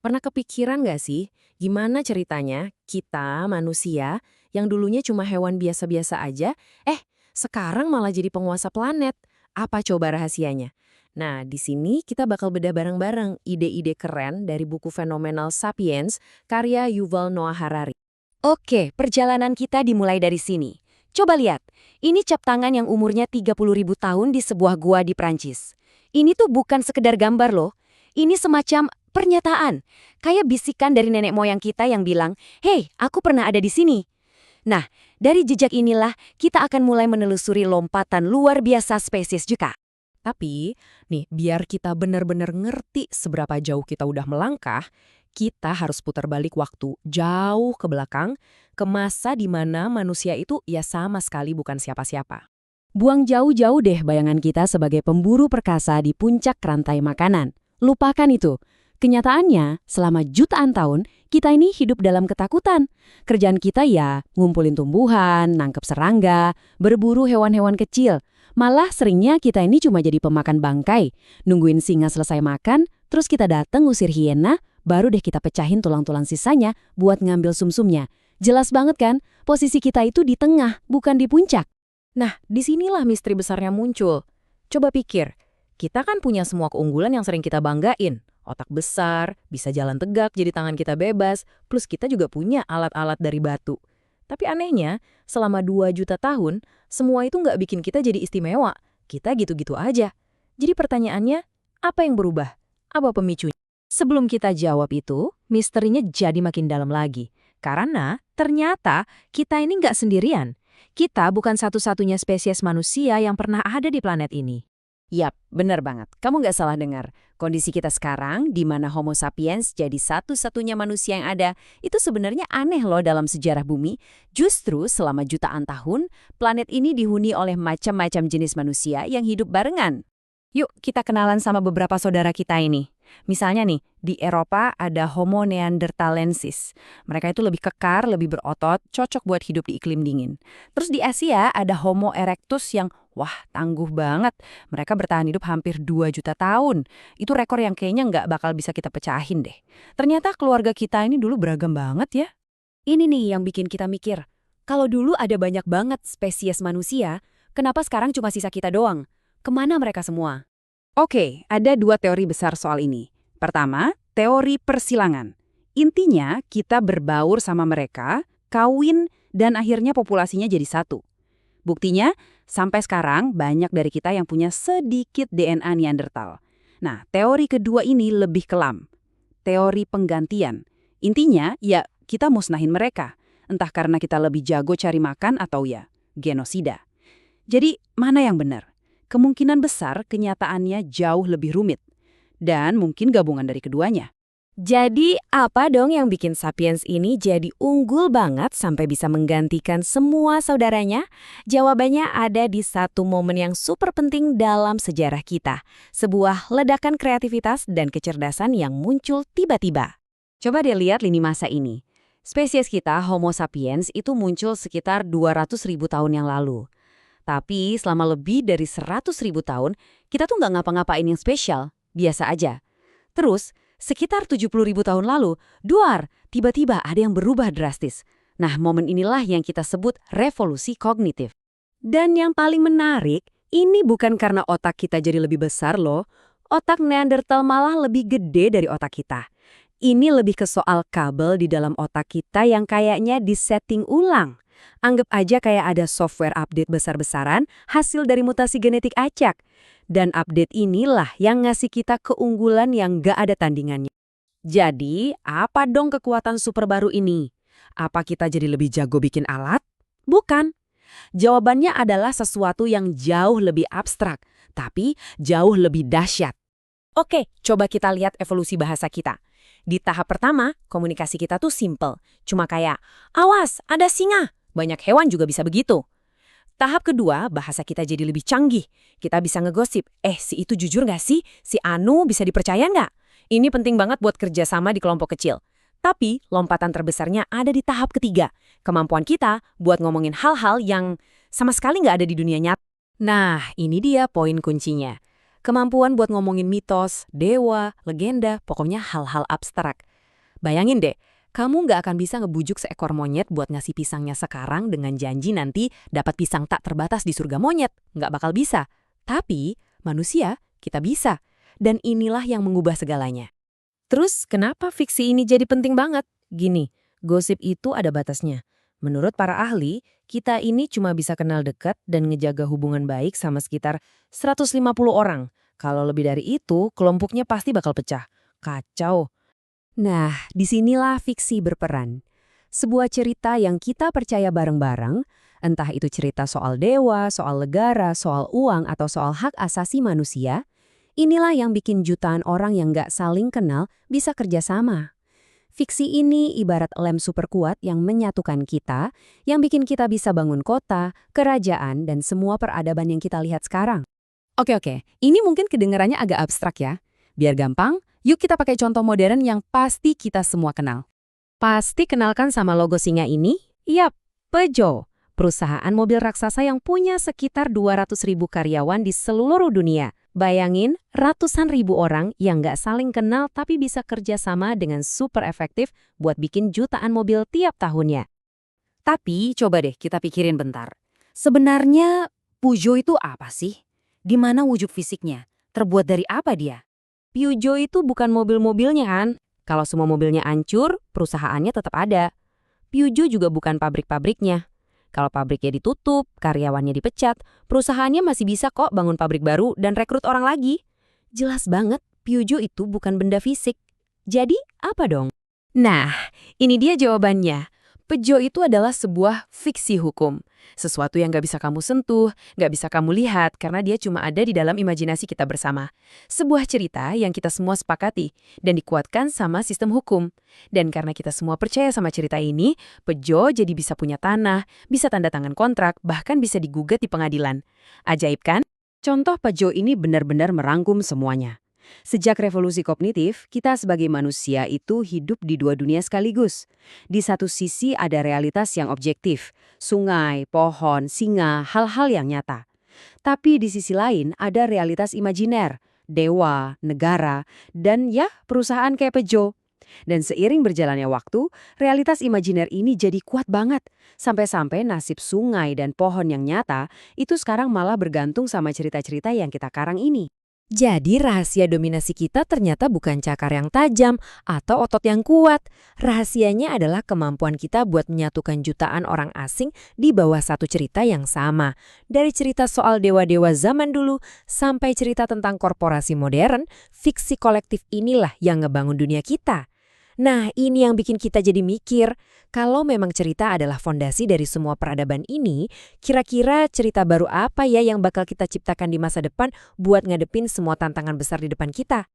Pernah kepikiran nggak sih, gimana ceritanya kita, manusia, yang dulunya cuma hewan biasa-biasa aja, sekarang malah jadi penguasa planet? Apa coba rahasianya? Nah, di sini kita bakal bedah bareng-bareng ide-ide keren dari buku fenomenal Sapiens, karya Yuval Noah Harari. Oke, perjalanan kita dimulai dari sini. Coba lihat, ini cap tangan yang umurnya 30.000 tahun di sebuah gua di Prancis. Ini tuh bukan sekedar gambar loh. Ini semacam pernyataan. Kayak bisikan dari nenek moyang kita yang bilang, "Hei, aku pernah ada di sini." Nah, dari jejak inilah kita akan mulai menelusuri lompatan luar biasa spesies juga. Tapi, nih, biar kita benar-benar ngerti seberapa jauh kita udah melangkah, kita harus putar balik waktu jauh ke belakang, ke masa di mana manusia itu ya sama sekali bukan siapa-siapa. Buang jauh-jauh deh bayangan kita sebagai pemburu perkasa di puncak rantai makanan. Lupakan itu. Kenyataannya, selama jutaan tahun, kita ini hidup dalam ketakutan. Kerjaan kita ya ngumpulin tumbuhan, nangkep serangga, berburu hewan-hewan kecil. Malah seringnya kita ini cuma jadi pemakan bangkai. Nungguin singa selesai makan, terus kita dateng usir hiena, baru deh kita pecahin tulang-tulang sisanya buat ngambil sumsumnya. Jelas banget kan, posisi kita itu di tengah, bukan di puncak. Nah, disinilah misteri besarnya muncul. Coba pikir, kita kan punya semua keunggulan yang sering kita banggain. Otak besar, bisa jalan tegak jadi tangan kita bebas, plus kita juga punya alat-alat dari batu. Tapi anehnya, selama 2 juta tahun, semua itu nggak bikin kita jadi istimewa. Kita gitu-gitu aja. Jadi pertanyaannya, apa yang berubah? Apa pemicunya? Sebelum kita jawab itu, misterinya jadi makin dalam lagi. Karena ternyata kita ini nggak sendirian. Kita bukan satu-satunya spesies manusia yang pernah ada di planet ini. Yap, bener banget. Kamu nggak salah dengar. Kondisi kita sekarang, di mana Homo sapiens jadi satu-satunya manusia yang ada, itu sebenarnya aneh loh dalam sejarah bumi. Justru selama jutaan tahun, planet ini dihuni oleh macam-macam jenis manusia yang hidup barengan. Yuk, kita kenalan sama beberapa saudara kita ini. Misalnya nih, di Eropa ada Homo neanderthalensis. Mereka itu lebih kekar, lebih berotot, cocok buat hidup di iklim dingin. Terus di Asia ada Homo erectus yang, wah, tangguh banget. Mereka bertahan hidup hampir 2 juta tahun. Itu rekor yang kayaknya nggak bakal bisa kita pecahin deh. Ternyata keluarga kita ini dulu beragam banget ya. Ini nih yang bikin kita mikir, kalau dulu ada banyak banget spesies manusia, kenapa sekarang cuma sisa kita doang? Kemana mereka semua? Oke, ada 2 teori besar soal ini. Pertama, teori persilangan. Intinya, kita berbaur sama mereka, kawin, dan akhirnya populasinya jadi satu. Buktinya, sampai sekarang banyak dari kita yang punya sedikit DNA Neanderthal. Nah, teori kedua ini lebih kelam. Teori penggantian. Intinya, ya kita musnahin mereka. Entah karena kita lebih jago cari makan atau ya genosida. Jadi, mana yang benar? Kemungkinan besar kenyataannya jauh lebih rumit. Dan mungkin gabungan dari keduanya. Jadi, apa dong yang bikin Sapiens ini jadi unggul banget sampai bisa menggantikan semua saudaranya? Jawabannya ada di satu momen yang super penting dalam sejarah kita. Sebuah ledakan kreativitas dan kecerdasan yang muncul tiba-tiba. Coba deh lihat lini masa ini. Spesies kita, Homo sapiens, itu muncul sekitar 200.000 tahun yang lalu. Tapi selama lebih dari 100.000 tahun, kita tuh nggak ngapa-ngapain yang spesial, biasa aja. Terus, sekitar 70.000 tahun lalu, duar, tiba-tiba ada yang berubah drastis. Nah, momen inilah yang kita sebut revolusi kognitif. Dan yang paling menarik, ini bukan karena otak kita jadi lebih besar loh. Otak Neanderthal malah lebih gede dari otak kita. Ini lebih ke soal kabel di dalam otak kita yang kayaknya disetting ulang. Anggap aja kayak ada software update besar-besaran hasil dari mutasi genetik acak. Dan update inilah yang ngasih kita keunggulan yang gak ada tandingannya. Jadi, apa dong kekuatan super baru ini? Apa kita jadi lebih jago bikin alat? Bukan. Jawabannya adalah sesuatu yang jauh lebih abstrak, tapi jauh lebih dahsyat. Oke, coba kita lihat evolusi bahasa kita. Di tahap pertama, komunikasi kita tuh simple. Cuma kayak, awas, ada singa. Banyak hewan juga bisa begitu. Tahap kedua, bahasa kita jadi lebih canggih. Kita bisa ngegosip, si itu jujur nggak sih? Si Anu bisa dipercaya nggak? Ini penting banget buat kerjasama di kelompok kecil. Tapi, lompatan terbesarnya ada di tahap ketiga. Kemampuan kita buat ngomongin hal-hal yang sama sekali nggak ada di dunia nyata. Nah, ini dia poin kuncinya. Kemampuan buat ngomongin mitos, dewa, legenda, pokoknya hal-hal abstrak. Bayangin deh, kamu nggak akan bisa ngebujuk seekor monyet buat ngasih pisangnya sekarang dengan janji nanti dapat pisang tak terbatas di surga monyet. Nggak bakal bisa. Tapi, manusia, kita bisa. Dan inilah yang mengubah segalanya. Terus, kenapa fiksi ini jadi penting banget? Gini, gosip itu ada batasnya. Menurut para ahli, kita ini cuma bisa kenal dekat dan ngejaga hubungan baik sama sekitar 150 orang. Kalau lebih dari itu, kelompoknya pasti bakal pecah. Kacau. Nah, disinilah fiksi berperan. Sebuah cerita yang kita percaya bareng-bareng, entah itu cerita soal dewa, soal negara, soal uang, atau soal hak asasi manusia, inilah yang bikin jutaan orang yang nggak saling kenal bisa kerjasama. Fiksi ini ibarat lem super kuat yang menyatukan kita, yang bikin kita bisa bangun kota, kerajaan, dan semua peradaban yang kita lihat sekarang. Oke, ini mungkin kedengarannya agak abstrak ya. Biar gampang, yuk kita pakai contoh modern yang pasti kita semua kenal. Pasti kenalkan sama logo singa ini? Yap, Peugeot. Perusahaan mobil raksasa yang punya sekitar 200.000 karyawan di seluruh dunia. Bayangin, ratusan ribu orang yang nggak saling kenal tapi bisa kerjasama dengan super efektif buat bikin jutaan mobil tiap tahunnya. Tapi coba deh kita pikirin bentar. Sebenarnya Peugeot itu apa sih? Di mana wujud fisiknya? Terbuat dari apa dia? Peugeot itu bukan mobil-mobilnya kan? Kalau semua mobilnya hancur, perusahaannya tetap ada. Peugeot juga bukan pabrik-pabriknya. Kalau pabriknya ditutup, karyawannya dipecat, perusahaannya masih bisa kok bangun pabrik baru dan rekrut orang lagi. Jelas banget, Peugeot itu bukan benda fisik. Jadi, apa dong? Nah, ini dia jawabannya. Peugeot itu adalah sebuah fiksi hukum. Sesuatu yang nggak bisa kamu sentuh, nggak bisa kamu lihat karena dia cuma ada di dalam imajinasi kita bersama. Sebuah cerita yang kita semua sepakati dan dikuatkan sama sistem hukum. Dan karena kita semua percaya sama cerita ini, Peugeot jadi bisa punya tanah, bisa tanda tangan kontrak, bahkan bisa digugat di pengadilan. Ajaib kan? Contoh Peugeot ini benar-benar merangkum semuanya. Sejak revolusi kognitif, kita sebagai manusia itu hidup di dua dunia sekaligus. Di satu sisi ada realitas yang objektif, sungai, pohon, singa, hal-hal yang nyata. Tapi di sisi lain ada realitas imajiner, dewa, negara, dan ya perusahaan kayak Peugeot. Dan seiring berjalannya waktu, realitas imajiner ini jadi kuat banget. Sampai-sampai nasib sungai dan pohon yang nyata itu sekarang malah bergantung sama cerita-cerita yang kita karang ini. Jadi rahasia dominasi kita ternyata bukan cakar yang tajam atau otot yang kuat. Rahasianya adalah kemampuan kita buat menyatukan jutaan orang asing di bawah satu cerita yang sama. Dari cerita soal dewa-dewa zaman dulu sampai cerita tentang korporasi modern, fiksi kolektif inilah yang ngebangun dunia kita. Nah, ini yang bikin kita jadi mikir, kalau memang cerita adalah fondasi dari semua peradaban ini, kira-kira cerita baru apa ya yang bakal kita ciptakan di masa depan buat ngadepin semua tantangan besar di depan kita?